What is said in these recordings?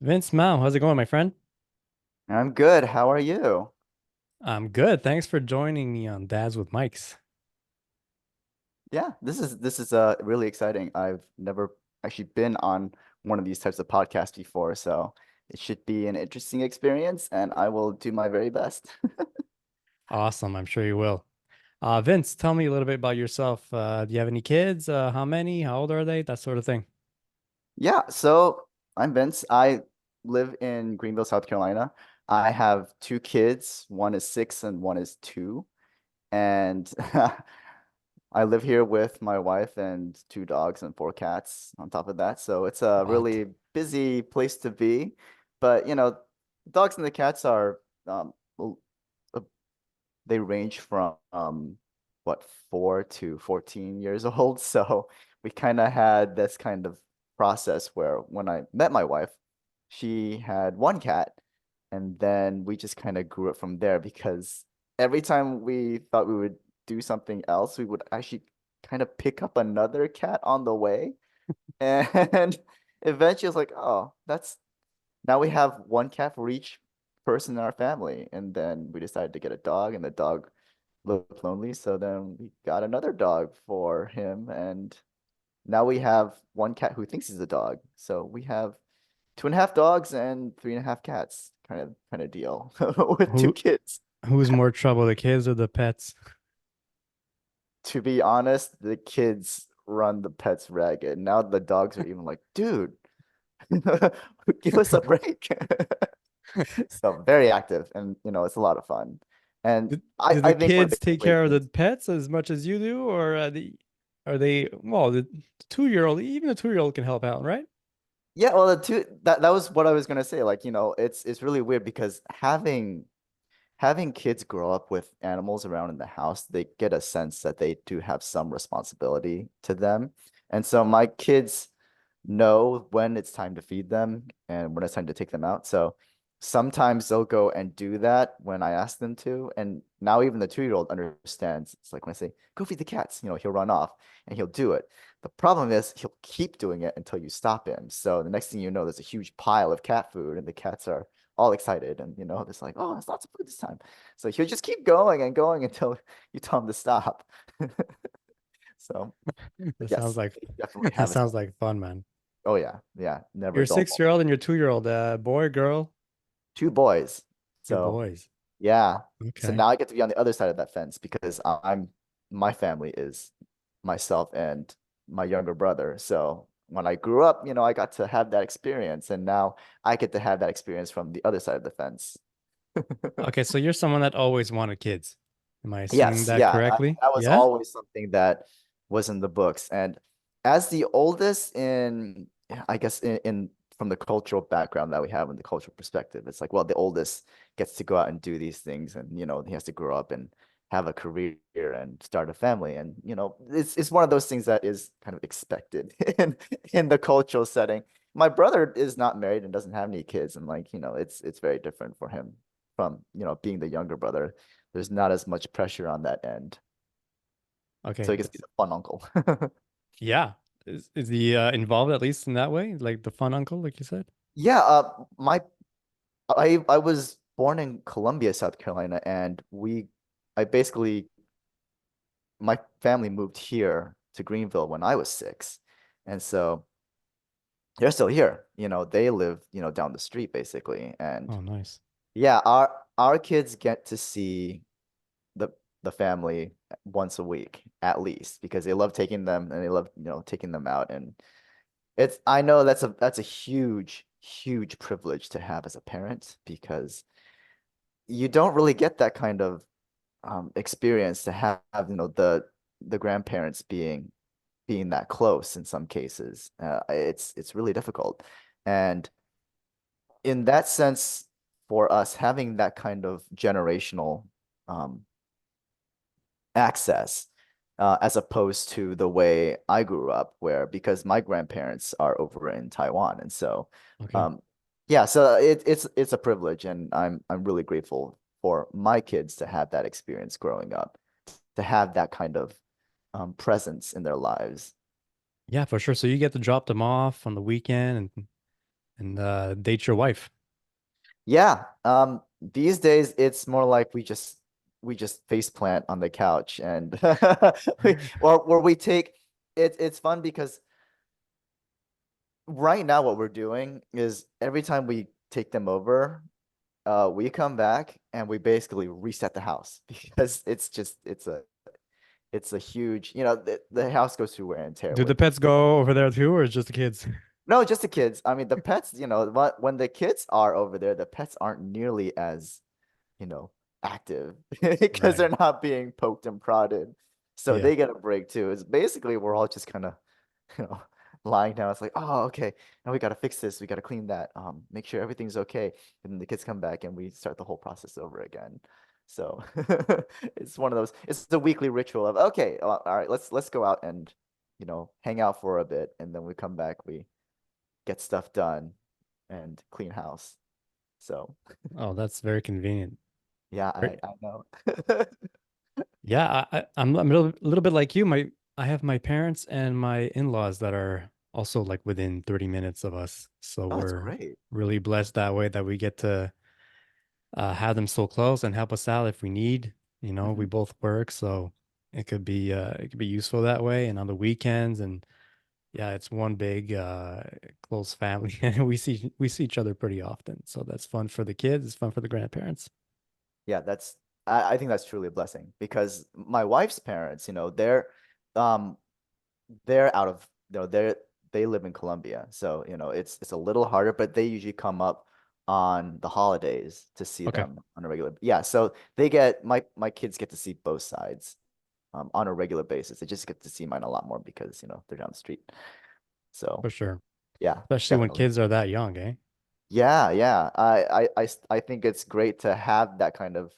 Vince Mao, how's it going, my friend? I'm good. How are you? I'm good. Thanks for joining me on Dads with Mikes. Yeah, this is really exciting. I've never actually been on one of these types of podcasts before, so it should be an interesting experience, and I will do my very best. Awesome. I'm sure you will. Vince, tell me a little bit about yourself. Do you have any kids? How many? How old are they? That sort of thing. Yeah, so I'm Vince. I live in Greenville, South Carolina. I have two kids. One is 6 and one is 2. And I live here with my wife and two dogs and four cats on top of that. So it's a What? really busy place to be. But, dogs and the cats are, well, uh, they range from, what, 4 to 14 years old. So we kind of had this kind of process where when I met my wife, she had one cat. And then we just kind of grew it from there because every time we thought we would do something else, we would actually kind of pick up another cat on the way. And eventually it's like, oh, that's now we have one cat for each person in our family. And then we decided to get a dog, and the dog looked lonely. So then we got another dog for him. And now we have one cat who thinks he's a dog. So we have two and a half dogs and three and a half cats, kind of deal with two Who kids. who's more trouble, the kids or the pets? To be honest, the kids run the pets ragged. Now the dogs are even like, dude, give us a break. So very active, and it's a lot of fun. And Do I the think one of the kids take great care of the things. pets as much as you do, or are they well, the 2-year-old, even a 2-year-old can help out, right? Yeah, well, the two that was what I was gonna say. Like, it's really weird because having kids grow up with animals around in the house, they get a sense that they do have some responsibility to them. And so my kids know when it's time to feed them and when it's time to take them out. So sometimes they'll go and do that when I ask them to. And now even the 2-year-old understands. It's like when I say, go feed the cats, he'll run off and he'll do it. The problem is he'll keep doing it until you stop him. So the next thing you know, there's a huge pile of cat food and the cats are all excited and it's like, oh, it's lots of food this time. So he'll just keep going and going until you tell him to stop. So That sounds yes, like they definitely that have a sounds sense. like fun, man. Oh yeah, yeah, never Your dull 6-year-old and your 2-year-old, boy, girl, two boys. two So boys. yeah. So Okay. now I get to be on the other side of that fence because my family is myself and my younger brother. So when I grew up, I got to have that experience, and now I get to have that experience from the other side of the fence. Okay, so you're someone that always wanted kids. Am I assuming Yes, that yeah, correctly? that was Yeah? always something that was in the books. And as the oldest I guess in from the cultural background that we have and the cultural perspective, it's like, well, the oldest gets to go out and do these things, and he has to grow up and have a career and start a family, and it's one of those things that is kind of expected in the cultural setting. My brother is not married and doesn't have any kids, and like, it's very different for him from, being the younger brother. There's not as much pressure on that end. So Okay, I guess he's that's a fun uncle. yeah. Is he involved at least in that way? Like the fun uncle, like you said? Yeah, I was born in Columbia, South Carolina, and I basically my family moved here to Greenville when I was 6. And so they're still here. They live, down the street basically. And Oh, nice. yeah, our kids get to see the the family once a week at least because they love taking them and they love, taking them out. And I know that's a huge, huge privilege to have as a parent because you don't really get that kind of experience to have, the grandparents being that close in some cases. It's really difficult. And in that sense, for us, having that kind of generational um, access, as opposed to the way I grew up, where because my grandparents are over in Taiwan, and so Okay. um, yeah, so it's a privilege, and I'm really grateful for my kids to have that experience growing up, to have that kind of presence in their lives. Yeah, for sure. So you get to drop them off on the weekend, and and date your wife. Yeah. These days it's more like we just face plant on the couch and or we take it's fun because right now what we're doing is every time we take them over, we come back and we basically reset the house because it's a huge, the house goes through wear and tear Do the with pets go over there too, or just the kids? no, just the kids. I mean, the pets, when the kids are over there, the pets aren't nearly as, you know, active because Right. they're not being poked and prodded. So Yeah. they get a break too. It's basically we're all just kind of, you know, lying down. It's like, oh, okay, now we got to fix this. We got to clean that. Make sure everything's okay. And then the kids come back and we start the whole process over again. So it's one of those. It's the weekly ritual of okay, all right, let's go out and hang out for a bit, and then we come back. We get stuff done and clean house. So Oh, that's very convenient. yeah, Great. I know. Yeah, I'm a little bit like you. I have my parents and my in-laws that are also like within 30 minutes of us. So Oh, that's we're great. really blessed that way that we get to have them so close and help us out if we need. You know, we Hmm. both work, so it could be useful that way. And on the weekends, and yeah, it's one big close family, and we see each other pretty often. So that's fun for the kids. It's fun for the grandparents. Yeah, I think that's truly a blessing because my wife's parents, um they're out of they live in Colombia. So, it's a little harder, but they usually come up on the holidays to see Okay, them on a regular. Yeah, so they get my kids get to see both sides on a regular basis. They just get to see mine a lot more because, they're down the street. So, for sure. yeah, Especially when definitely. kids are that young, eh? Yeah, yeah. I think it's great to have that kind of,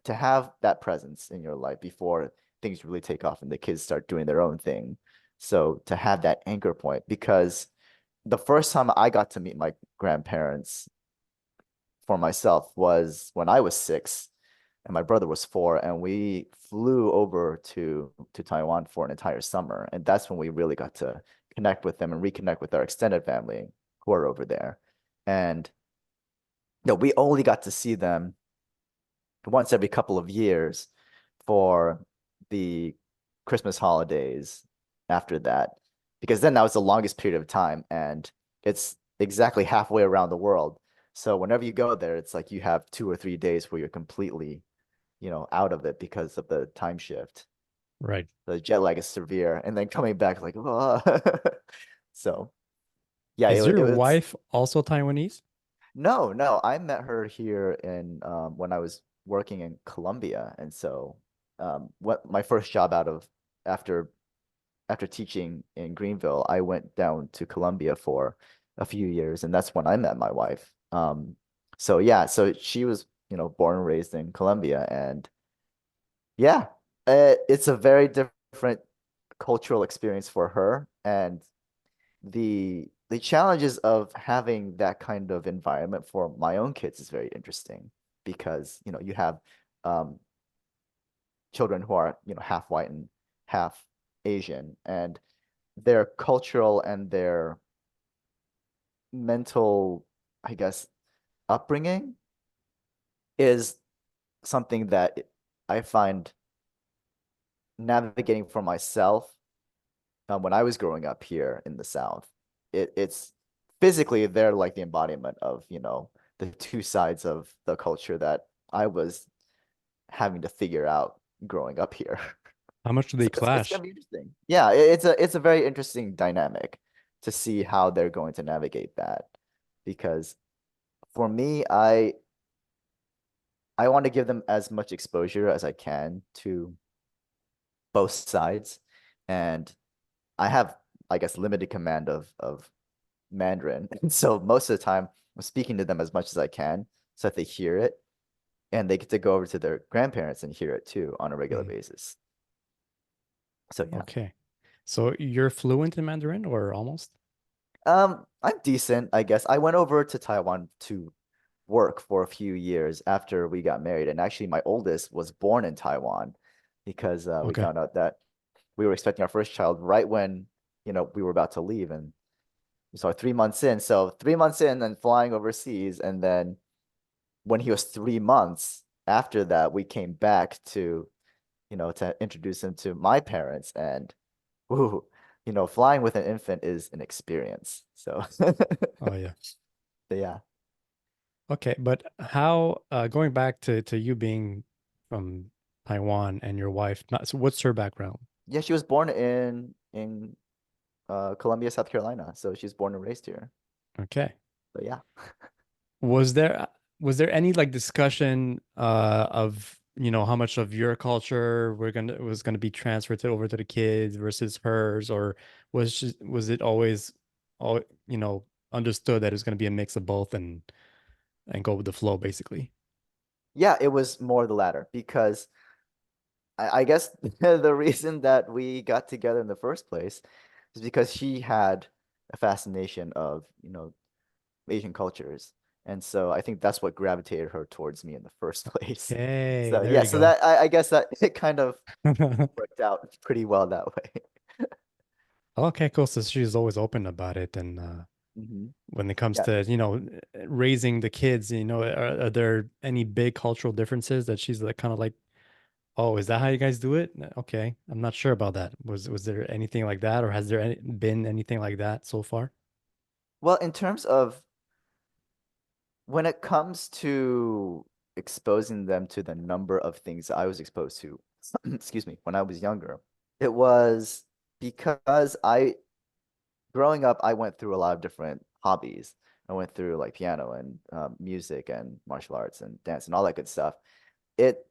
to have that presence in your life before things really take off and the kids start doing their own thing. So to have that anchor point, because the first time I got to meet my grandparents for myself was when I was 6 and my brother was 4, and we flew over to Taiwan for an entire summer. And that's when we really got to connect with them and reconnect with our extended family who are over there. And we only got to see them once every couple of years for the Christmas holidays after that, because then that was the longest period of time, and it's exactly halfway around the world. So whenever you go there, it's like you have 2 or 3 days where you're completely, out of it because of the time shift. Right. The jet lag is severe, and then coming back like, so yeah, Is it your was. wife also Taiwanese? No, no, I met her here in when I was working in Colombia, and so what my first job out of after after teaching in Greenville, I went down to Colombia for a few years, and that's when I met my wife. So yeah, so she was, born and raised in Colombia, and yeah, it's a very different cultural experience for her, and the challenges of having that kind of environment for my own kids is very interesting because you have um, children who are half white and half Asian, and their cultural and their mental, I guess, upbringing is something that I find navigating for myself when I was growing up here in the South. It's physically they're like the embodiment of, the two sides of the culture that I was having to figure out growing up here. How much do So they it's gonna clash? be interesting. Yeah, it's a very interesting dynamic to see how they're going to navigate that. Because for me, I want to give them as much exposure as I can to both sides. And I have, I guess, limited command of Mandarin. And so most of the time I'm speaking to them as much as I can so that they hear it and they get to go over to their grandparents and hear it too on a regular Mm, basis. So yeah. okay. So you're fluent in Mandarin or almost? I'm decent, I guess. I went over to Taiwan to work for a few years after we got married. And actually my oldest was born in Taiwan because we Okay. found out that we were expecting our first child right when, we were about to leave. And So 3 months in. So 3 months in and flying overseas. And then when he was 3 months after that, we came back to introduce him to my parents. And ooh, flying with an infant is an experience. So Oh yeah. yeah. Okay, but how going back to you being from Taiwan and your wife, not so what's her background? Yeah, she was born in Columbia, South Carolina. So she's born and raised here. Okay. But yeah. Was there was there any like discussion of how much of your culture was gonna be transferred over to the kids versus hers, or was it always all understood that it was gonna be a mix of both and go with the flow basically? Yeah, it was more the latter because I guess the reason that we got together in the first place is because she had a fascination of, Asian cultures. And so I think that's what gravitated her towards me in the first place. Okay, So there yeah, you so go. that I guess that it kind of worked out pretty well that way. Okay, cool. So she's always open about it, and Hmm. when it comes Yeah. to raising the kids, are there any big cultural differences that she's like kind of like, oh, is that how you guys do it? Okay, I'm not sure about that. Was there anything like that, or has there been anything like that so far? Well, in terms of when it comes to exposing them to the number of things I was exposed to, excuse me, when I was younger, it was because growing up, I went through a lot of different hobbies. I went through like piano and music and martial arts and dance and all that good stuff. It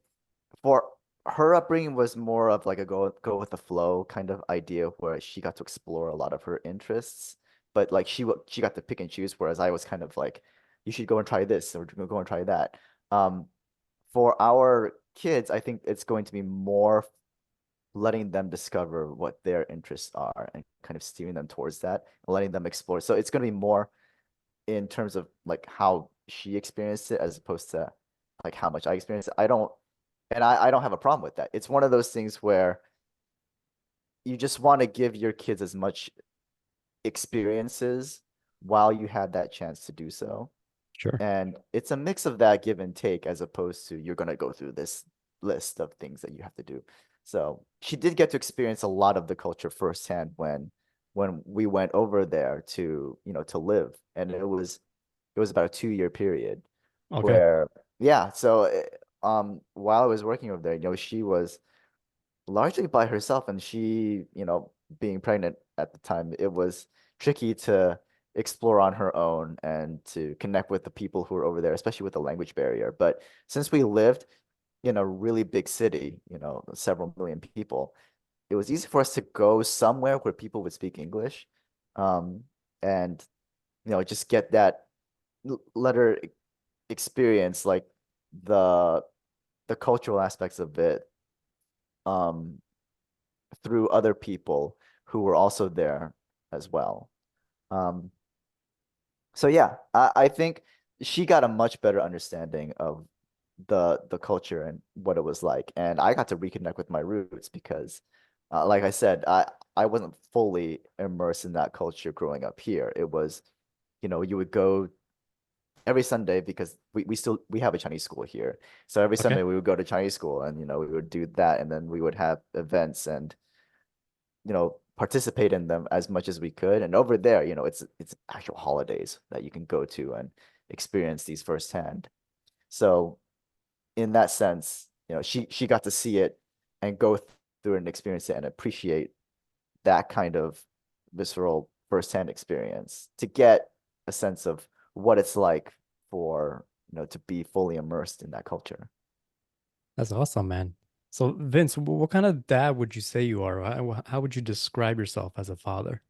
for her upbringing was more of like a go with the flow kind of idea where she got to explore a lot of her interests, but like she got to pick and choose, whereas I was kind of like, you should go and try this or go and try that. Um, for our kids, I think it's going to be more letting them discover what their interests are and kind of steering them towards that and letting them explore. So it's going to be more in terms of like how she experienced it as opposed to like how much I experienced it. I don't have a problem with that. It's one of those things where you just want to give your kids as much experiences while you had that chance to do so. Sure. And it's a mix of that give and take as opposed to you're going to go through this list of things that you have to do. So she did get to experience a lot of the culture firsthand when we went over there to live. And it was about a 2 year period Okay. where yeah, so while I was working over there, she was largely by herself and being pregnant at the time, it was tricky to explore on her own and to connect with the people who were over there, especially with the language barrier. But since we lived in a really big city, several million people, it was easy for us to go somewhere where people would speak English, um, and just get that letter experience, like the the cultural aspects of it, um, through other people who were also there as well. Um, so yeah, I think she got a much better understanding of the culture and what it was like, and I got to reconnect with my roots because, like I said, I wasn't fully immersed in that culture growing up here. It was, you would go every Sunday because we have a Chinese school here. So every Okay. Sunday we would go to Chinese school and we would do that and then we would have events and participate in them as much as we could. And over there, it's actual holidays that you can go to and experience these firsthand. So in that sense, she got to see it and go through and experience it and appreciate that kind of visceral firsthand experience to get a sense of what it's like for to be fully immersed in that culture. That's awesome, man. So Vince, what kind of dad would you say you are? How would you describe yourself as a father?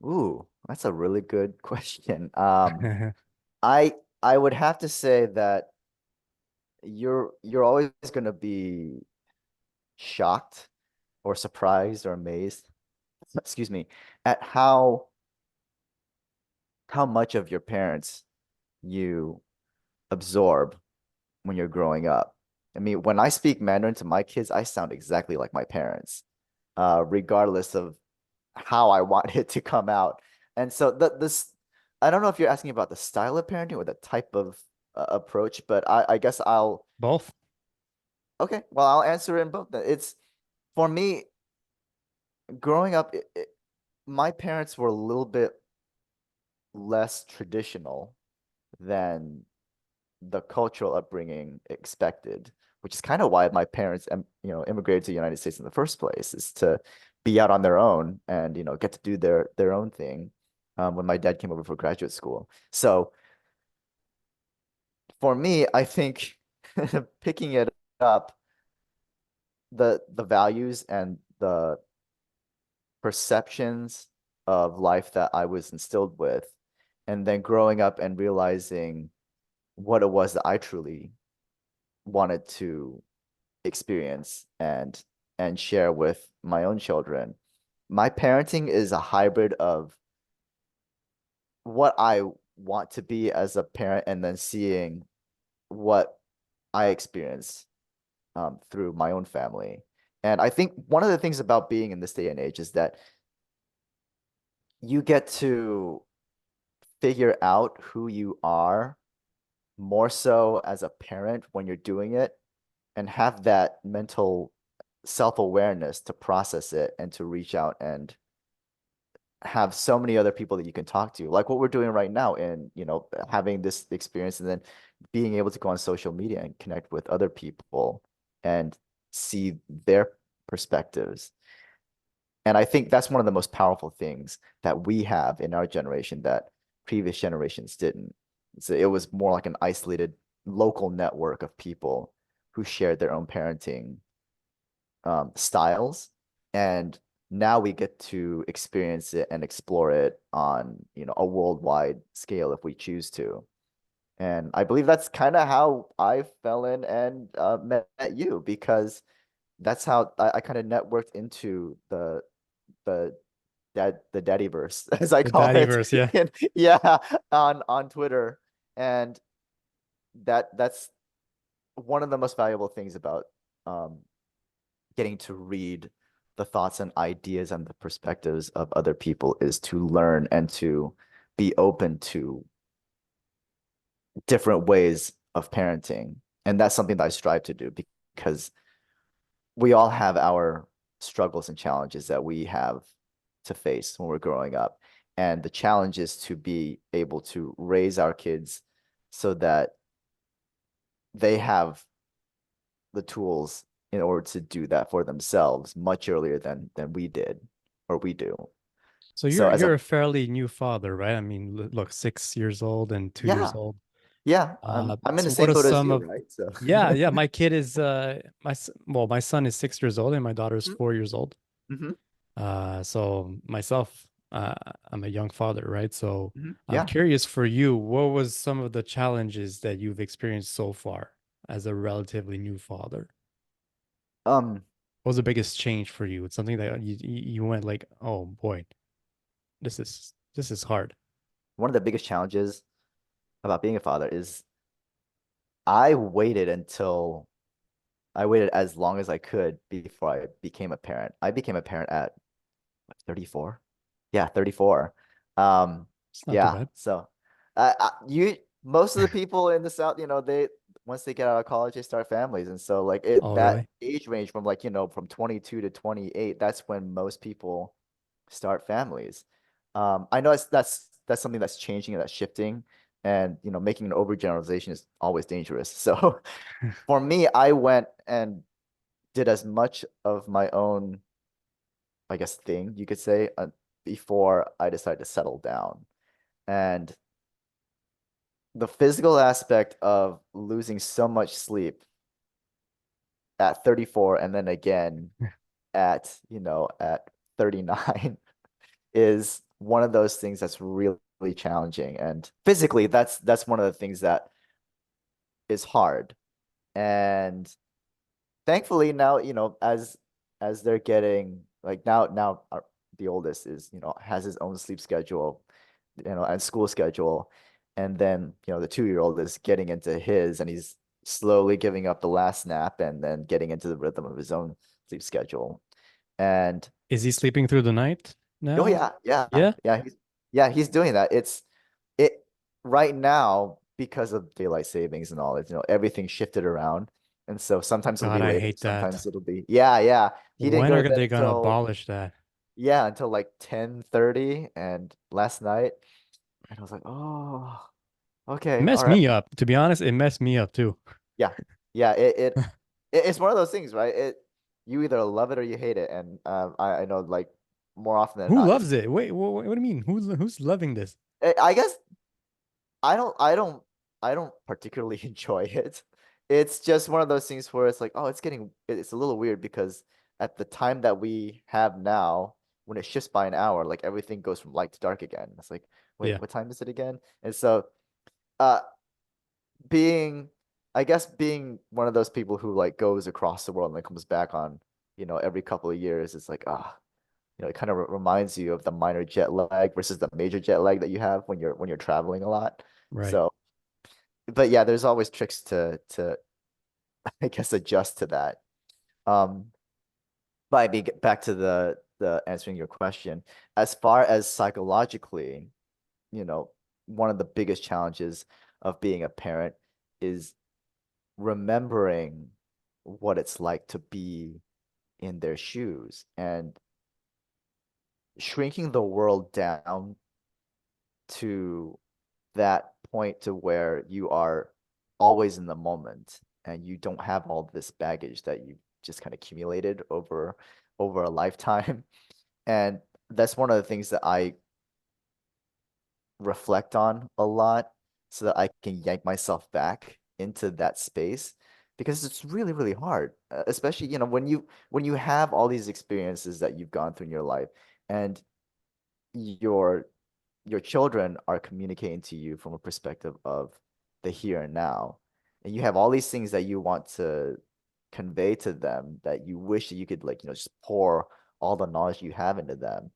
Ooh, that's a really good question. I would have to say that you're always going to be shocked or surprised or amazed, excuse me, at how much of your parents you absorb when you're growing up. I mean, when I speak Mandarin to my kids, I sound exactly like my parents, regardless of how I want it to come out. And so this, I don't know if you're asking about the style of parenting or the type of approach, but I guess I'll, Both. okay, well, I'll answer it in both. It's, for me, growing up, my parents were a little bit less traditional than the cultural upbringing expected, which is kind of why my parents, immigrated to the United States in the first place, is to be out on their own and, get to do their own thing. When my dad came over for graduate school. So for me, I think picking it up, the values and the perceptions of life that I was instilled with, and then growing up and realizing what it was that I truly wanted to experience and share with my own children. My parenting is a hybrid of what I want to be as a parent and then seeing what I experience through my own family. And I think one of the things about being in this day and age is that you get to figure out who you are more so as a parent when you're doing it, and have that mental self-awareness to process it and to reach out and have so many other people that you can talk to, like what we're doing right now, and having this experience, and then being able to go on social media and connect with other people and see their perspectives. And I think that's one of the most powerful things that we have in our generation that previous generations didn't. So it was more like an isolated local network of people who shared their own parenting styles. And now we get to experience it and explore it on, a worldwide scale if we choose to. And I believe that's kind of how I fell in and met you, because that's how I kind of networked into the the daddyverse, as I The call it. Daddyverse, yeah. And yeah, on Twitter. And that's one of the most valuable things about um getting to read the thoughts and ideas and the perspectives of other people, is to learn and to be open to different ways of parenting. And that's something that I strive to do, because we all have our struggles and challenges that we have to face when we're growing up. And the challenge is to be able to raise our kids so that they have the tools in order to do that for themselves much earlier than we did, or we do. So So as a, you're a fairly new father, right? I mean, look, 6 years old and 2 years yeah, old. yeah, I'm in the So what same are boat as some you, of right? So yeah, yeah, my kid is my son is 6 years old and my daughter is Mhm, 4 years old. mhm, So myself, I'm a young father, right? So I'm yeah. curious for you, what was some of the challenges that you've experienced so far as a relatively new father? Um, What was the biggest change for you? It's something that you went like, oh boy, this is hard. one of the biggest challenges about being a father is I waited until I waited as long as I could before I became a parent. I became a parent at what, 34? Yeah, 34. It's not too Yeah. bad. So, you most of the people in the South, they once they get out of college, they start families, and so like Oh, that really? age range from like from 22 to 28, that's when most people start families. I know that's something that's changing and that's shifting, and making an overgeneralization is always dangerous. So, for me, I went and did as much of my own, I guess, thing you could say, before I decided to settle down. And the physical aspect of losing so much sleep at 34 and then again at 39 is one of those things that's really challenging. And physically, that's one of the things that is hard. And thankfully now, as they're getting like now the oldest is, has his own sleep schedule, and school schedule. And then, the 2-year-old is getting into his, and he's slowly giving up the last nap and then getting into the rhythm of his own sleep schedule. And Is he sleeping through the night oh now? yeah, yeah, Yeah. yeah. Yeah, he's doing that. It right now because of daylight savings and all that, everything shifted around. And so sometimes it'll God, be I later, hate that. sometimes it'll be yeah, yeah. He didn't When go to are bed they gonna until abolish that? yeah, until like 10:30 and last night. And I was like, oh, It okay, all messed right. me up. To be honest, it messed me up too. Yeah. Yeah, it's one of those things, right? You either love it or you hate it. And I know like more often than Who not, it's loves it? Wait, what do you mean? Who's loving this? I guess I don't particularly enjoy it. It's just one of those things where it's like, oh, it's a little weird because at the time that we have now, when it shifts by an hour, like everything goes from light to dark again. It's like, wait, Yeah, what time is it again? And so uh being I guess being one of those people who like goes across the world and then comes back on, every couple of years, it's like, it kind of reminds you of the minor jet lag versus the major jet lag that you have when you're traveling a lot. right. So but yeah, there's always tricks to I guess adjust to that. Um, but I mean, back to the answering your question, as far as psychologically, you know, one of the biggest challenges of being a parent is remembering what it's like to be in their shoes and shrinking the world down to that point to where you are always in the moment and you don't have all this baggage that you just kind of accumulated over a lifetime. And that's one of the things that I reflect on a lot so that I can yank myself back into that space because it's really, really hard, especially, when you have all these experiences that you've gone through in your life and your your children are communicating to you from a perspective of the here and now. And you have all these things that you want to convey to them that you wish that you could like, just pour all the knowledge you have into them.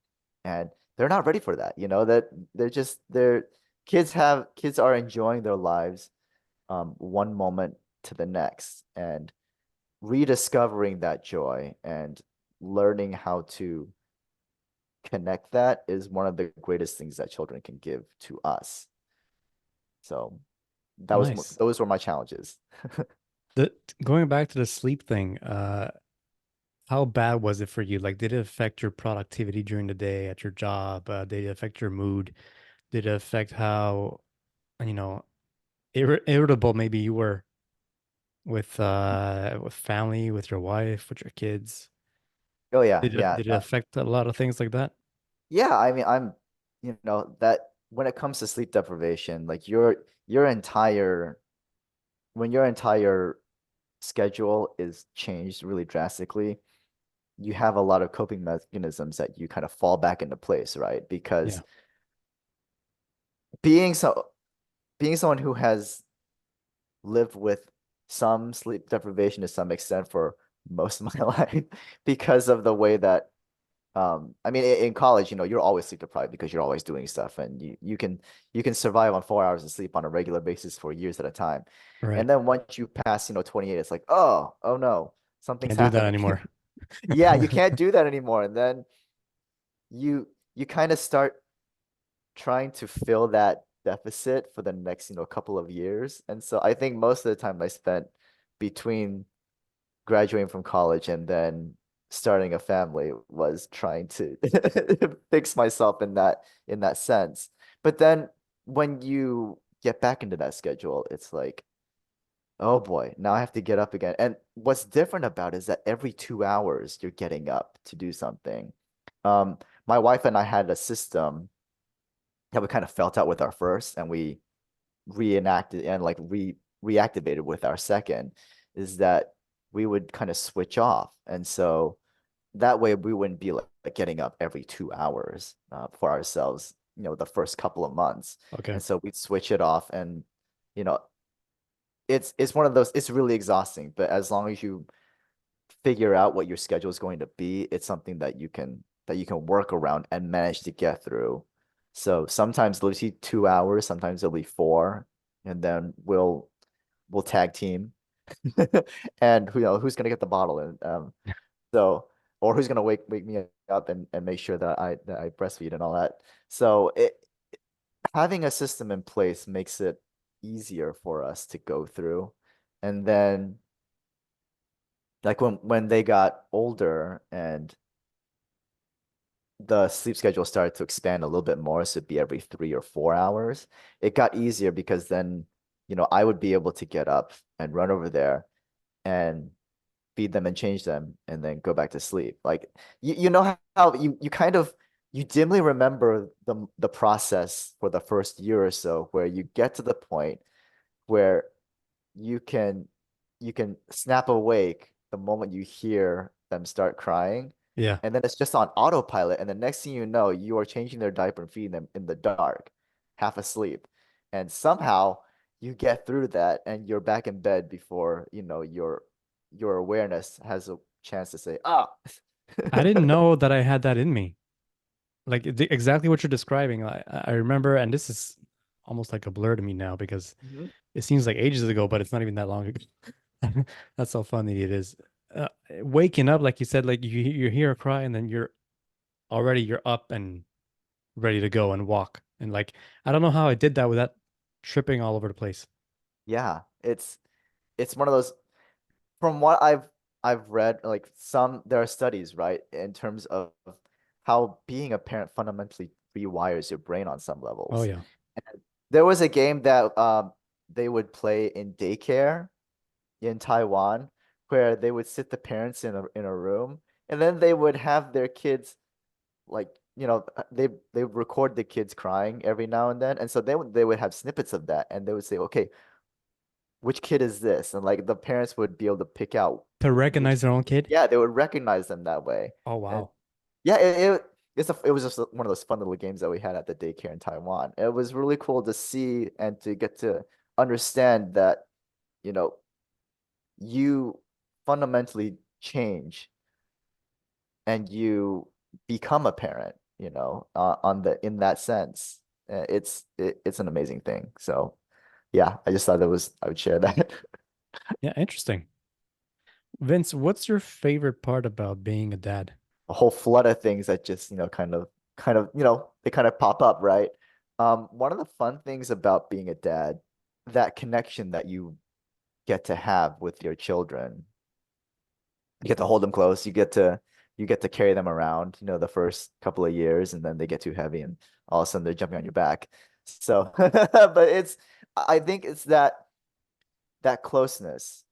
And they're not ready for that, that kids are enjoying their lives one moment to the next and rediscovering that joy and learning how to connect that is one of the greatest things that children can give to us. So Nice. those were my challenges. The Going back to the sleep thing, how bad was it for you? Like, did it affect your productivity during the day at your job? Did it affect your mood? Did it affect how, you know, irritable maybe you were with family, with your wife, with your kids? Oh yeah, Did yeah. it affect a lot of things like that? Yeah, I mean, that when it comes to sleep deprivation, like your entire schedule is changed really drastically, you have a lot of coping mechanisms that you kind of fall back into place, right? Yeah. Because being so being someone who has lived with some sleep deprivation to some extent for most of my life because of the way that I mean in college, you're always sleep deprived because you're always doing stuff and you can survive on 4 hours of sleep on a regular basis for years at a time. Right. And then once you pass, 28, it's like, oh no, something's Can't do that happening. anymore. Yeah, you can't do that anymore. And then you kind of start trying to fill that deficit for the next, couple of years. And so I think most of the time I spent between graduating from college and then starting a family was trying to fix myself in that sense. But then when you get back into that schedule, it's like, oh boy, now I have to get up again. And what's different about it is that every 2 hours you're getting up to do something. My wife and I had a system that we kind of felt out with our first and we reenacted and like reactivated with our second is that we would kind of switch off. And so that way we wouldn't be like getting up every 2 hours for ourselves, the first couple of months. Okay. And so we'd switch it off and, you know, it's one of those, it's really exhausting, but as long as you figure out what your schedule is going to be, it's something that you can work around and manage to get through. So sometimes it'll be 2 hours, sometimes it'll be four, and then we'll tag team, and who's gonna get the bottle, and so or who's gonna wake me up and make sure that I breastfeed and all that. So having a system in place makes it easier for us to go through. And then like when they got older and the sleep schedule started to expand a little bit more, so it'd be every 3 or 4 hours, it got easier because then, I would be able to get up and run over there and feed them and change them and then go back to sleep. Like you know how you kind of you dimly remember the process for the first year or so where you get to the point where you can you can snap awake the moment you hear them start crying, Yeah. and then it's just on autopilot, and the next thing you know, you are changing their diaper and feeding them in the dark, half asleep, and somehow you get through that and you're back in bed before your awareness has a chance to say, ah. I didn't know that I had that in me. Like exactly what you're describing. I remember, and this is almost like a blur to me now because Mhm. it seems like ages ago, but it's not even that long ago. That's how funny it is. Waking up, like you said, like you hear a cry and then you're up and ready to go and walk. And like I don't know how I did that without tripping all over the place. Yeah, it's one of those. From what I've read, like there are studies, right, in terms of how being a parent fundamentally rewires your brain on some Oh levels. yeah. And there was a game that they would play in daycare in Taiwan where they would sit the parents in a room, and then they would have their kids, like, they would record the kids crying every now and then, and so they would have snippets of that, and they would say, okay, which kid is this? And like the parents would be able to pick out To which recognize their kid. own kid. Yeah, they would recognize them that way. Oh And wow. yeah, it was just one of those fun little games that we had at the daycare in Taiwan. It was really cool to see and to get to understand that, you know, you fundamentally change and you become a parent, on the in that sense. It's an amazing thing. So yeah, I just thought I would share that. Yeah, interesting. Vince, what's your favorite part about being a dad? A whole flood of things that just, they kind of pop up, right? One of the fun things about being a dad, that connection that you get to have with your children, you get to hold them close, you get to carry them around, the first couple of years, and then they get too heavy and all of a sudden they're jumping on your back. So, but I think it's that closeness,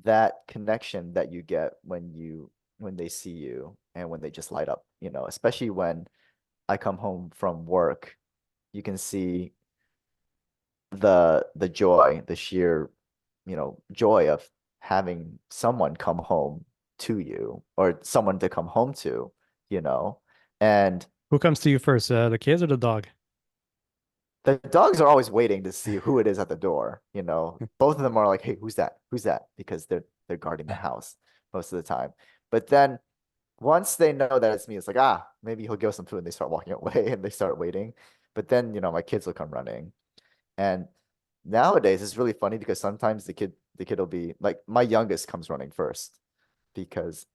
that connection that you get when they see you and when they just light up, especially when I come home from work, you can see the joy, the sheer, joy of having someone come home to you or someone to come home to, you know. And Who comes to you first, the kids or the dog? the dogs are always waiting to see who it is at the door, Both of them are like, "Hey, who's that? Who's that?" Because they're guarding the house most of the time. But then once they know that it's me, it's like, maybe he'll give us some food, and they start walking away and they start waiting. But then, my kids will come running. And nowadays it's really funny because sometimes the kid will be like, my youngest comes running first because,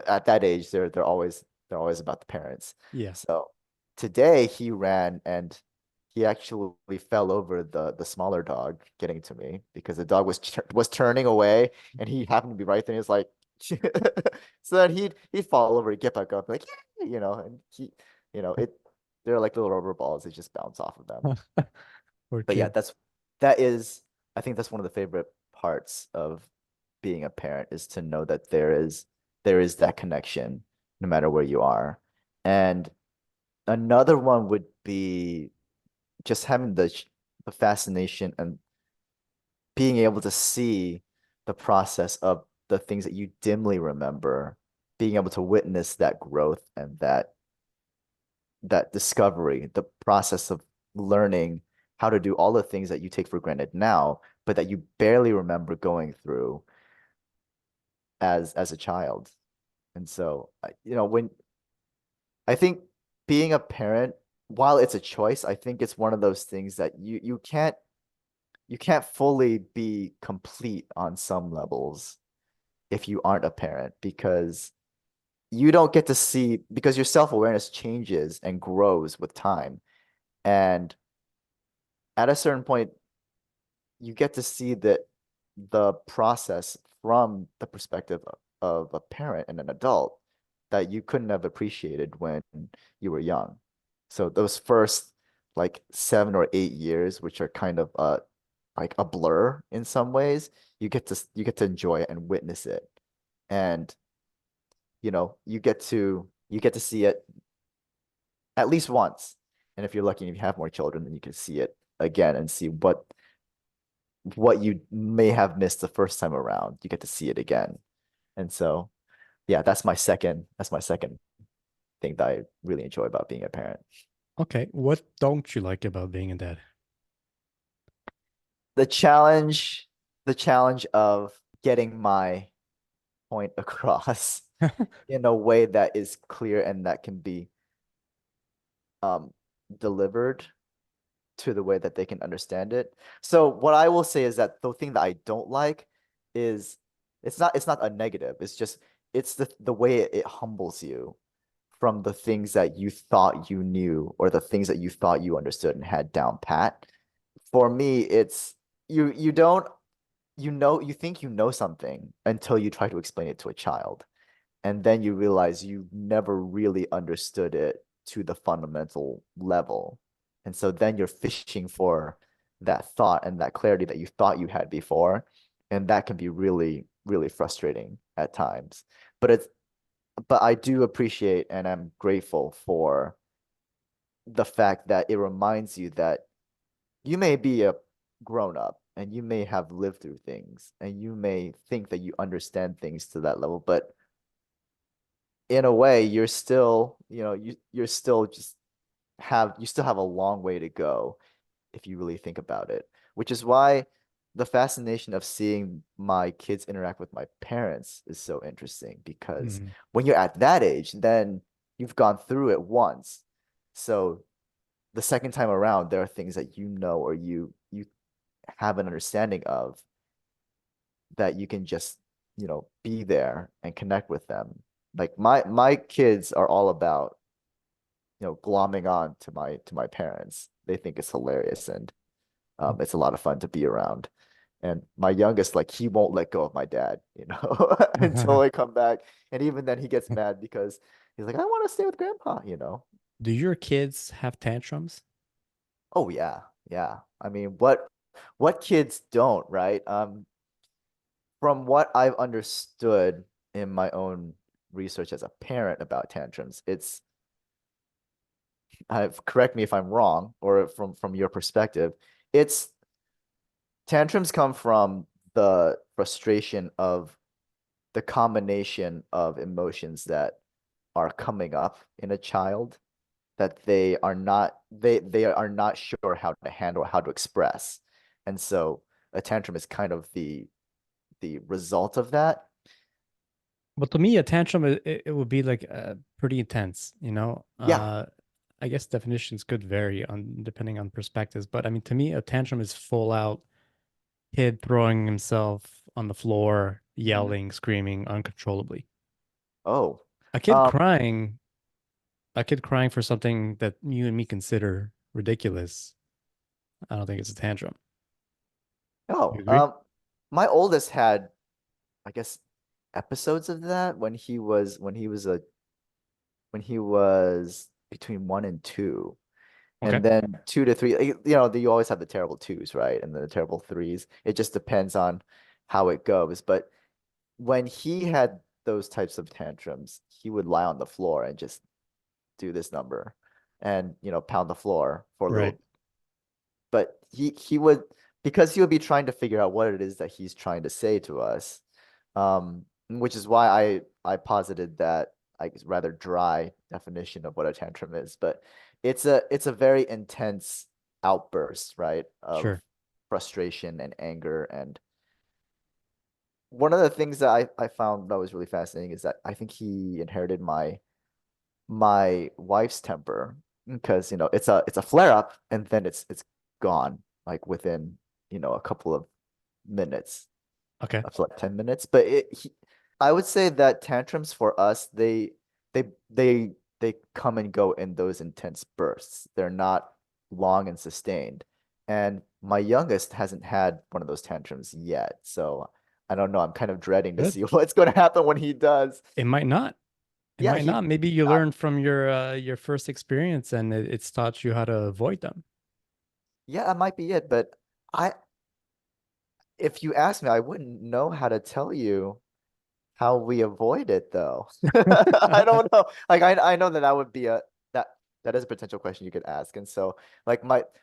at that age they're always about the parents. Yeah. So today he ran and he actually fell over the smaller dog getting to me because the dog was turning away and he happened to be right there. He was like, so then he'd fall over, he'd get back up, like, yeah, and it. They're like little rubber balls. They just bounce off of them. Poor But yeah, kid. that is, I think that's one of the favorite parts of being a parent, is to know that there is that connection no matter where you are. And another one would be just having the fascination and being able to see the process of the things that you dimly remember, being able to witness that growth and that discovery, the process of learning how to do all the things that you take for granted now, but that you barely remember going through as a child. And so, when I think being a parent, while it's a choice, I think it's one of those things that you can't fully be complete on some levels if you aren't a parent, because you don't get to see, because your self-awareness changes and grows with time. And at a certain point, you get to see the process from the perspective of a parent and an adult that you couldn't have appreciated when you were young. So those first like 7 or 8 years, which are kind of like a blur in some ways, you get to enjoy it and witness it. And you get to see it at least once. And if you're lucky and if you have more children, then you can see it again and see what you may have missed the first time around. You get to see it again. And so, yeah, that's my second thing that I really enjoy about being a parent. Okay, what don't you like about being a dad? The challenge, the challenge of getting my point across in a way that is clear and that can be um delivered to the way that they can understand it. So what I will say is that the thing that I don't like is it's not a negative. It's just it's the way it humbles you from the things that you thought you knew or the things that you thought you understood and had down pat. For me, it's you don't you think you know something until you try to explain it to a child. And then you realize you never really understood it to the fundamental level. And so then you're fishing for that thought and that clarity that you thought you had before. And that can be really, really frustrating at times. But but I do appreciate and I'm grateful for the fact that it reminds you that you may be a grown up and you may have lived through things and you may think that you understand things to that level, but in a way, you're still, you're still just you still have a long way to go if you really think about it, which is why the fascination of seeing my kids interact with my parents is so interesting because Mhm. when you're at that age, then you've gone through it once. So the second time around, there are things that you know or you have an understanding of that you can just, be there and connect with them. Like my kids are all about, glomming on to my parents. They think it's hilarious and it's a lot of fun to be around. And my youngest, like, he won't let go of my dad, until I come back. And even then, he gets mad because he's like, I want to stay with grandpa. Do your kids have tantrums? Oh yeah, yeah. I mean, what kids don't, right? From what I've understood in my own research as a parent about tantrums, correct me if I'm wrong, or from your perspective, it's tantrums come from the frustration of the combination of emotions that are coming up in a child that they are not sure how to handle, how to express. And so a tantrum is kind of the result of that. But to me, a tantrum it would be like pretty intense, you know. Yeah. I guess definitions could vary on depending on perspectives, but I mean, to me, a tantrum is full out kid throwing himself on the floor, Mhm. yelling, screaming uncontrollably. Oh. A kid Um, crying, a kid crying for something that you and me consider ridiculous. I don't think it's a tantrum. You oh, agree? my oldest had, I guess, episodes of that when he was between 1 and 2. Okay. And then 2 to 3, you always have the terrible twos, right? And the terrible threes. It just depends on how it goes. But when he had those types of tantrums, he would lie on the floor and just do this number and, pound the floor for a Right. little. But he would, because he would be trying to figure out what it is that he's trying to say to us. Which is why I posited that like rather dry definition of what a tantrum is, but it's a very intense outburst, right, of Sure. frustration and anger. And one of the things that I found that was really fascinating is that I think he inherited my wife's temper because it's a flare up and then it's gone like within a couple of minutes, Okay. up to like 10 minutes. But I would say that tantrums for us, they they come and go in those intense bursts. They're not long and sustained. And my youngest hasn't had one of those tantrums yet. So I don't know. I'm kind of dreading to Good. see what's going to happen when he does. It might not. It Yeah, might he, not. Maybe you uh, learned from your first experience and it's taught you how to avoid them. yeah, that might be it. But I, if you ask me, I wouldn't know how to tell you how we avoid it though. I don't know. Like I know that that would be a that that is a potential question you could ask. And so like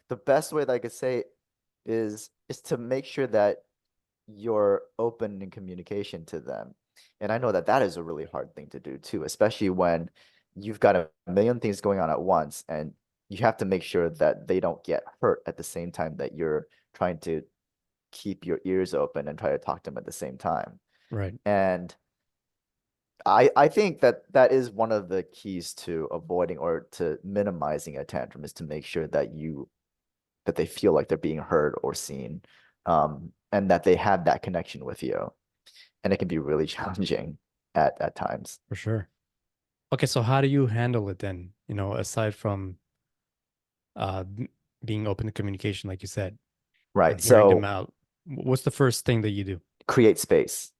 the best way that I could say is to make sure that you're open in communication to them. And I know that that is a really hard thing to do too, especially when you've got a million things going on at once and you have to make sure that they don't get hurt at the same time that you're trying to keep your ears open and try to talk to them at the same time. Right. And I think that that is one of the keys to avoiding or to minimizing a tantrum is to make sure that they feel like they're being heard or seen, and that they have that connection with you. And it can be really challenging at times. For sure. Okay, so how do you handle it then? Aside from being open to communication, like you said, Right. and hearing them So out, what's the first thing that you do? create space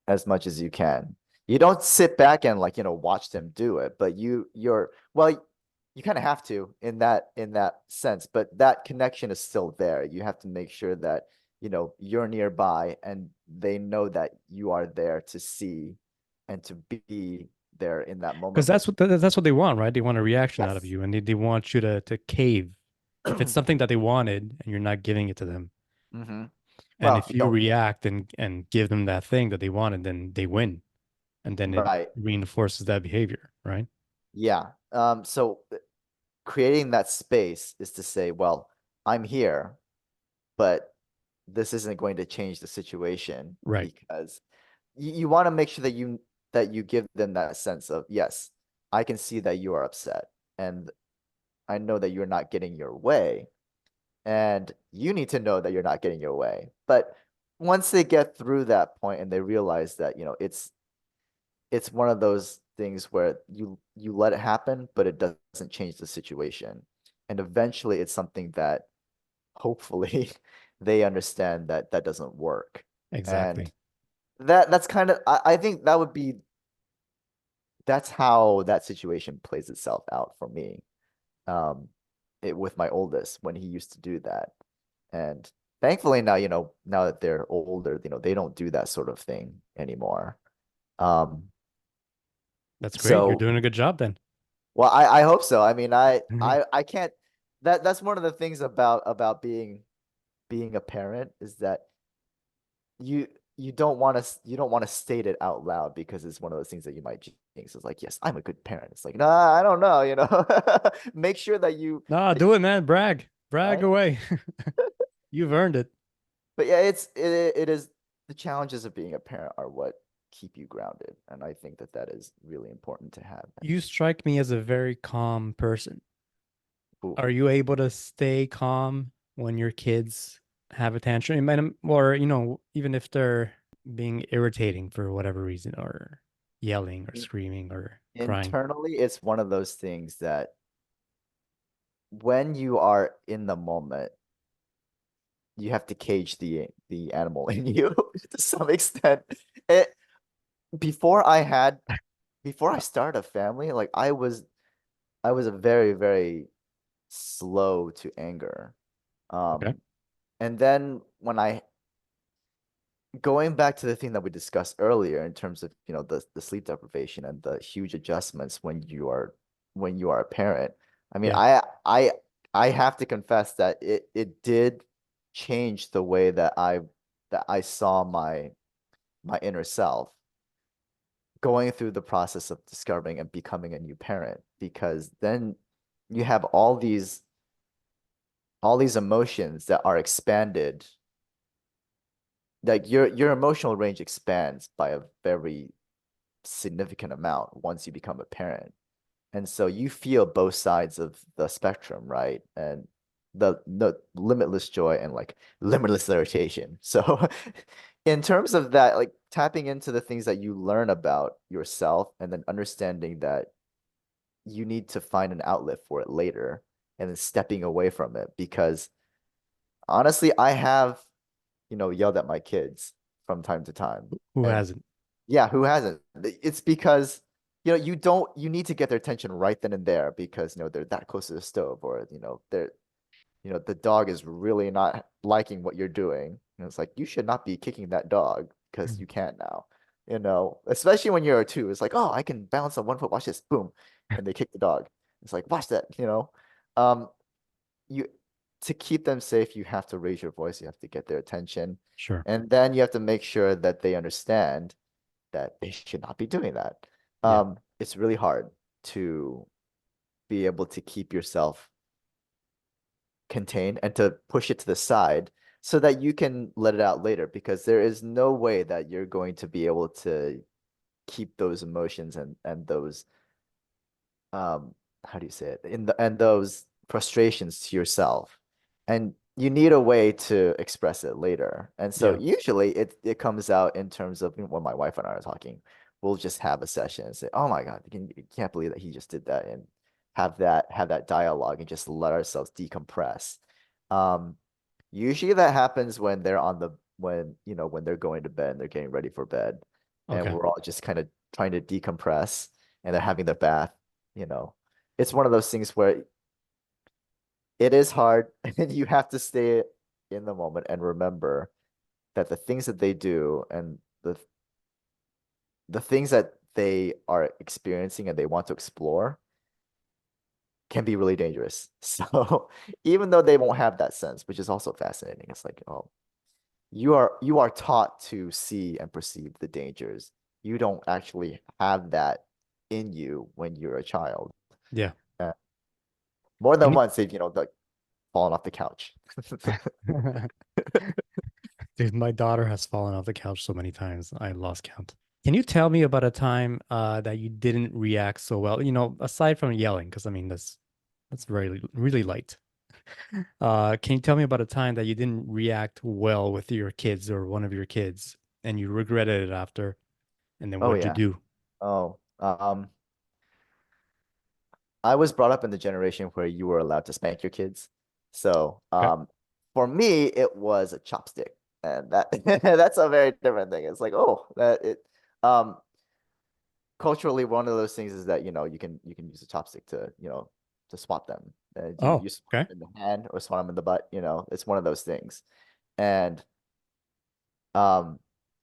as much as you can. You don't sit back and like, watch them do it, but you kind of have to in that sense, but that connection is still there. You have to make sure that, you're nearby and they know that you are there to see and to be there in that Because moment when, that's what they want, right? They want a reaction out of yes. you, and they want you to cave. If it's something that they wanted and you're not giving it to them, hmm and Well, if you react and give them that thing that they wanted, then they win, and then it right. reinforces that behavior, right? Yeah. So creating that space is to say, well, I'm here, but this isn't going to change the situation Right. because you want to make sure that you give them that sense of, yes, I can see that you are upset and I know that you're not getting your way and you need to know that you're not getting your way. But once they get through that point and they realize that, it's one of those things where you let it happen, but it doesn't change the situation. And eventually it's something that hopefully they understand that that doesn't work. And Exactly. that's kind of I think that's how that situation plays itself out for me. Um with my oldest when he used to do that. And thankfully now, now that they're older, they don't do that sort of thing anymore. Um That's great. You're so doing a good job then. well, I hope so. I mean, I can't. That's one of the things about being a parent is that you you don't want to state it out loud because it's one of those things that you might jinx. It's like, yes, I'm a good parent. It's like, nah, I don't know. Make sure that No, that you do it, man. Brag. Brag right. away. You've earned it. But yeah, it is the challenges of being a parent are what keep you grounded, and I think that that is really important to have. You strike me as a very calm person. Ooh. Are you able to stay calm when your kids have a tantrum? Or, even if they're being irritating for whatever reason, or yelling or screaming or crying? Internally, it's one of those things that when you are in the moment, you have to cage the animal in you to some extent. It before I had before I started a family, like I was a very, very slow to anger. Okay. Um, and then when I going back to the thing that we discussed earlier in terms of, the sleep deprivation and the huge adjustments when you are a parent. I mean, Yeah. I have to confess that it did change the way that I saw my inner self going through the process of discovering and becoming a new parent because then you have all these emotions that are expanded, like your emotional range expands by a very significant amount once you become a parent. And so you feel both sides of the spectrum, right? And the limitless joy and like limitless irritation. So in terms of that, like tapping into the things that you learn about yourself and then understanding that you need to find an outlet for it later and then stepping away from it because Honestly, I have, yelled at my kids from time to time. Who And hasn't? yeah, who hasn't? It's because, you need to get their attention right then and there because, they're that close to the stove or, the dog is really not liking what you're doing. And it's like, you should not be kicking that dog because you can now, especially when you're a two. It's like, oh, I can balance on 1 foot. Watch this. Boom. And they kick the dog. It's like, watch that. Um, you to keep them safe, you have to raise your voice, you have to get their attention, Sure. and then you have to make sure that they understand that they should not be doing that. Yeah. It's really hard to be able to keep yourself contained and to push it to the side so that you can let it out later because there is no way that you're going to be able to keep those emotions and those how do you say it and those frustrations to yourself, and you need a way to express it later. And so Yeah. usually it comes out in terms of when my wife and I are talking, we'll just have a session and say, oh my god, you can't believe that he just did that, and have that dialogue and just let ourselves decompress. um Usually that happens when they're on the when they're going to bed and they're getting ready for bed, and Okay. we're all just kind of trying to decompress, and they're having their bath. you know it's one of those things where it is hard and you have to stay in the moment and remember that the things that they do and the things that they are experiencing and they want to explore can be really dangerous. So even though they won't have that sense, which is also fascinating, it's like, oh, you are taught to see and perceive the dangers. You don't actually have that in you when you're a child. Yeah. Uh, More Can than you once, they've like fallen off the couch. Dude, my daughter has fallen off the couch so many times. I lost count. Can you tell me about a time that you didn't react so well? Aside from yelling, because I mean that's very really light. Can you tell me about a time that you didn't react well with your kids or one of your kids and you regretted it after? And then Oh what did you yeah. do? Oh, I was brought up in the generation where you were allowed to spank your kids. So, Okay. for me, it was a chopstick, and that that's a very different thing. It's like, oh, that it, um, culturally, one of those things is that you can use a chopstick to swat them. And you Oh, you swat okay. them in the hand or swat them in the butt. It's one of those things, and um,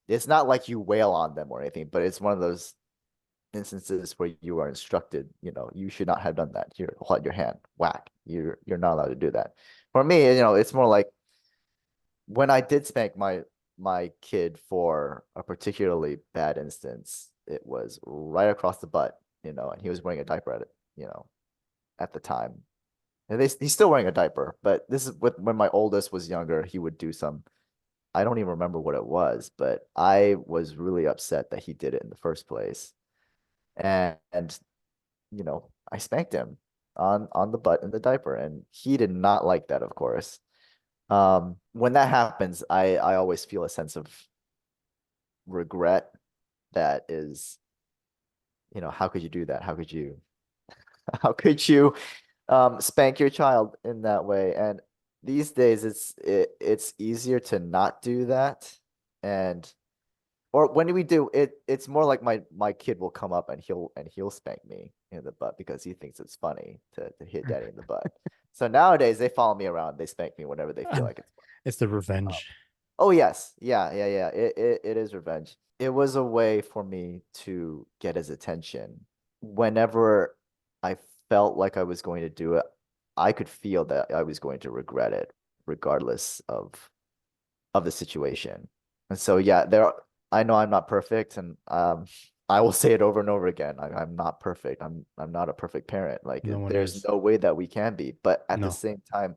it's not like you wail on them or anything, but it's one of those instances where you are instructed, you should not have done that. Here, hold your hand, whack. You're not allowed to do that. For me, it's more like when I did spank my kid for a particularly bad instance, it was right across the butt, and he was wearing a diaper at the time. And he's still wearing a diaper, but this is when my oldest was younger, he would do some, I don't even remember what it was, but I was really upset that he did it in the first place. And I spanked him on the butt in the diaper, and he did not like that, of course. When that happens, I always feel a sense of regret that is, how could you do that? How could you how could you spank your child in that way? And these days it's easier to not do that. And or when we do it, it's more like my kid will come up and he'll spank me in the butt because he thinks it's funny to hit daddy in the butt. So nowadays they follow me around, they spank me whenever they feel like it's It's the fun. revenge. Oh yes, yeah, yeah, yeah. It is revenge. It was a way for me to get his attention. Whenever I felt like I was going to do it, I could feel that I was going to regret it, regardless of the situation. And so yeah, I know I'm not perfect, and I will say it over and over again. I'm not perfect. I'm not a perfect parent. Like No one there's is. no way that we can be. But at the No. same time,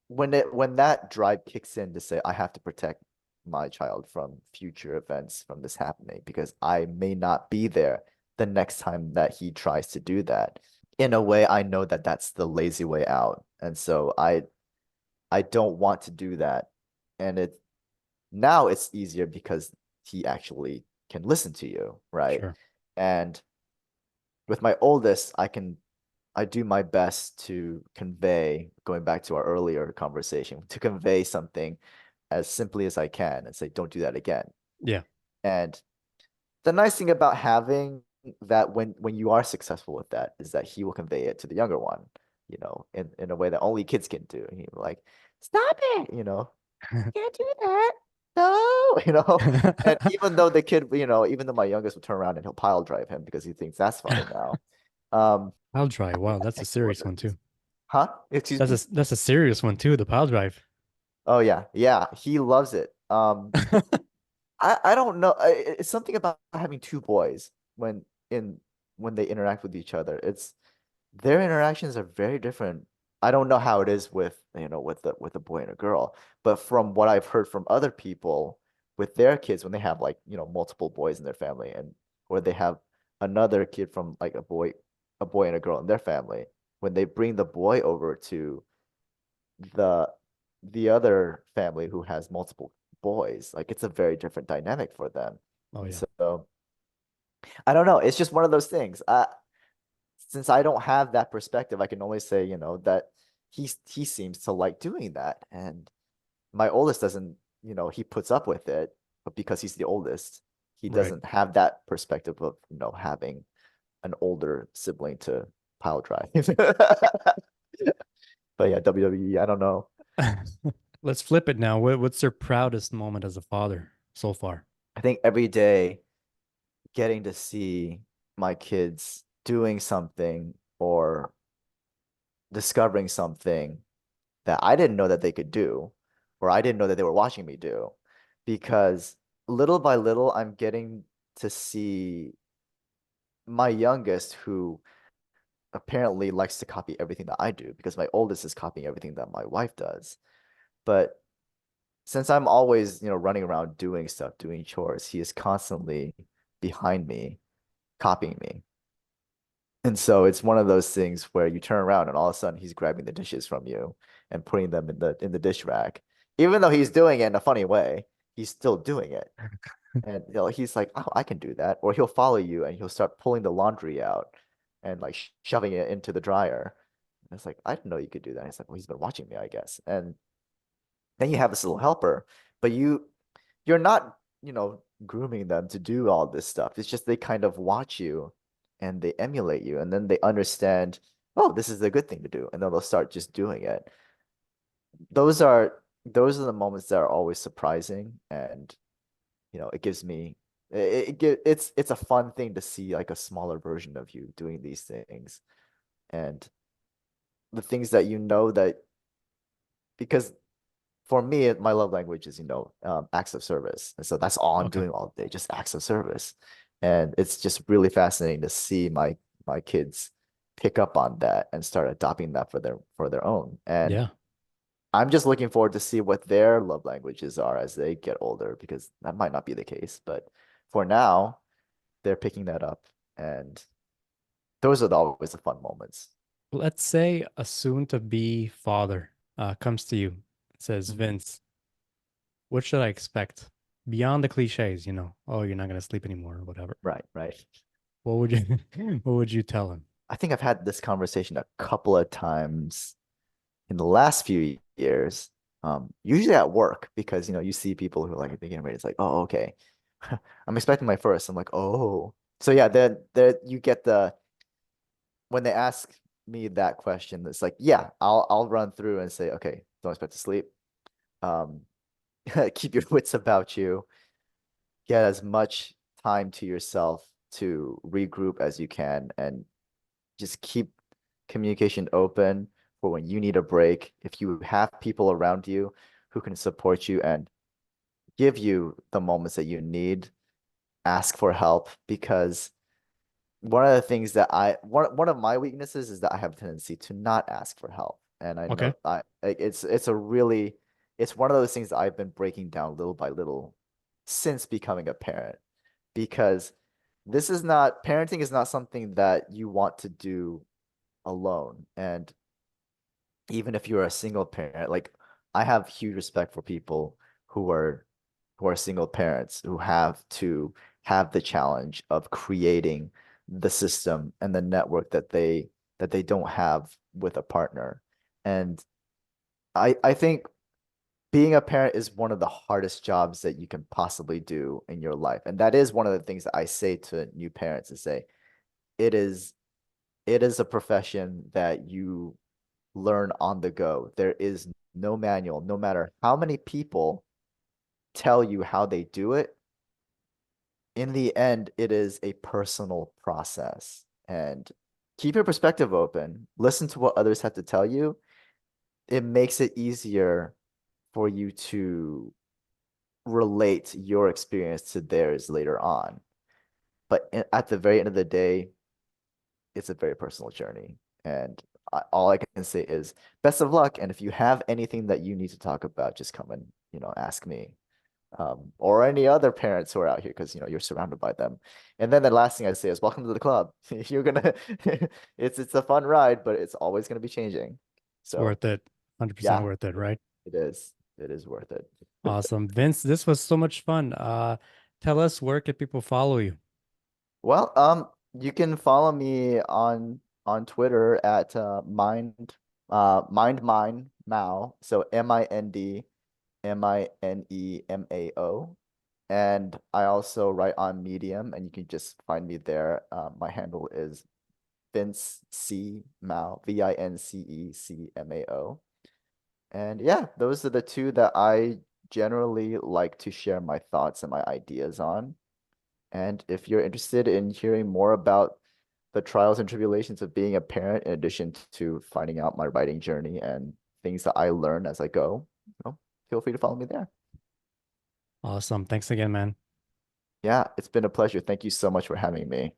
when that drive kicks in to say I have to protect my child from future events from this happening because I may not be there the next time that he tries to do that. In a way, I know that that's the lazy way out. And so I don't want to do that. And now it's easier because he actually can listen to you, right? Sure. And with my oldest, I can I do my best to convey, going back to our earlier conversation, to convey something as simply as I can and say, don't do that again. Yeah. And the nice thing about having that when you are successful with that is that he will convey it to the younger one, in a way that only kids can do. And he'll be like, stop it, can't do that. No, And even though the kid, even though my youngest will turn around and he'll pile drive him because he thinks that's funny now. Pile drive. Yeah, Wow, that's a take serious one orders. too. Huh? Excuse me? That's a serious one too, the pile drive. Oh yeah, yeah, he loves it. I don't know. It's something about having two boys in when they interact with each other. It's their interactions are very different. I don't know how it is with with a boy and a girl, but from what I've heard from other people with their kids when they have like multiple boys in their family and or they have another kid from like a boy and a girl in their family, when they bring the boy over to the the other family who has multiple boys, like it's a very different dynamic for them. Oh And yeah. so I don't know. It's just one of those things. Since I don't have that perspective, I can only say, that he seems to like doing that. And my oldest doesn't, he puts up with it, but because he's the oldest, he Right. doesn't have that perspective of, having an older sibling to pile drive. But yeah, WWE, I don't know. Let's flip it now. What's your proudest moment as a father so far? I think every day getting to see my kids doing something or discovering something that I didn't know that they could do, or I didn't know that they were watching me do, because little by little, I'm getting to see my youngest, who apparently likes to copy everything that I do, because my oldest is copying everything that my wife does. But since I'm always, running around doing stuff, doing chores, he is constantly behind me, copying me. And so it's one of those things where you turn around and all of a sudden he's grabbing the dishes from you and putting them in the dish rack. Even though he's doing it in a funny way, he's still doing it. And he's like, "Oh, I can do that." Or he'll follow you and he'll start pulling the laundry out and like shoving it into the dryer. And it's like, "I didn't know you could do that." He's like, "Well, he's been watching me, I guess." And then you have this little helper, but you're not, grooming them to do all this stuff. It's just they kind of watch you and they emulate you, and then they understand, oh, this is a good thing to do, and then they'll start just doing it. Those are those are the moments that are always surprising, and it gives me it's a fun thing to see like a smaller version of you doing these things, and the things that that because for me, my love language is, acts of service. And so that's all I'm Okay. doing all day, just acts of service. And it's just really fascinating to see my kids pick up on that and start adopting that for their own. And Yeah. I'm just looking forward to see what their love languages are as they get older, because that might not be the case. But for now, they're picking that up. And those are always the fun moments. Let's say a soon-to-be father comes to you, says, Mhm. Vince, what should I expect? Beyond the cliches, oh, you're not gonna sleep anymore or whatever. Right, right. What would you what would you tell him? I think I've had this conversation a couple of times in the last few years, usually at work, because you see people who are like they're getting ready. It's like, oh, okay, I'm expecting my first. I'm like, oh, so yeah. Then you get the when they ask me that question, it's like, yeah, I'll run through and say, okay, don't expect to sleep. Um, keep your wits about you. Get as much time to yourself to regroup as you can, and just keep communication open for when you need a break. If you have people around you who can support you and give you the moments that you need, ask for help, because one of the things that one of my weaknesses is that I have a tendency to not ask for help. And I know Okay. it's one of those things that I've been breaking down little by little since becoming a parent, because parenting is not something that you want to do alone. And even if you're a single parent, like I have huge respect for people who are single parents who have to have the challenge of creating the system and the network that they that they don't have with a partner. And I think being a parent is one of the hardest jobs that you can possibly do in your life. And that is one of the things that I say to new parents to say, it is it is a profession that you learn on the go. There is no manual, no matter how many people tell you how they do it. In the end, it is a personal process. And keep your perspective open. Listen to what others have to tell you. It makes it easier for you to relate your experience to theirs later on. But at the very end of the day, it's a very personal journey. And all I can say is best of luck. And if you have anything that you need to talk about, just come and, ask me. Or any other parents who are out here because you're surrounded by them. And then the last thing I'd say is welcome to the club. You're gonna it's a fun ride, but it's always gonna be changing. It's So worth it. 100% yeah, worth it, right? it is. It is worth it. Awesome. Vince, this was so much fun. Tell us, where can people follow you? Well, you can follow me on Twitter at mind mine Mao. So MindMeMao. And I also write on Medium, and you can just find me there. My handle is Vince C Mao, VINCECMAO. And yeah, those are the two that I generally like to share my thoughts and my ideas on. And if you're interested in hearing more about the trials and tribulations of being a parent, in addition to finding out my writing journey and things that I learn as I go, feel free to follow me there. Awesome. Thanks again, man. Yeah, it's been a pleasure. Thank you so much for having me.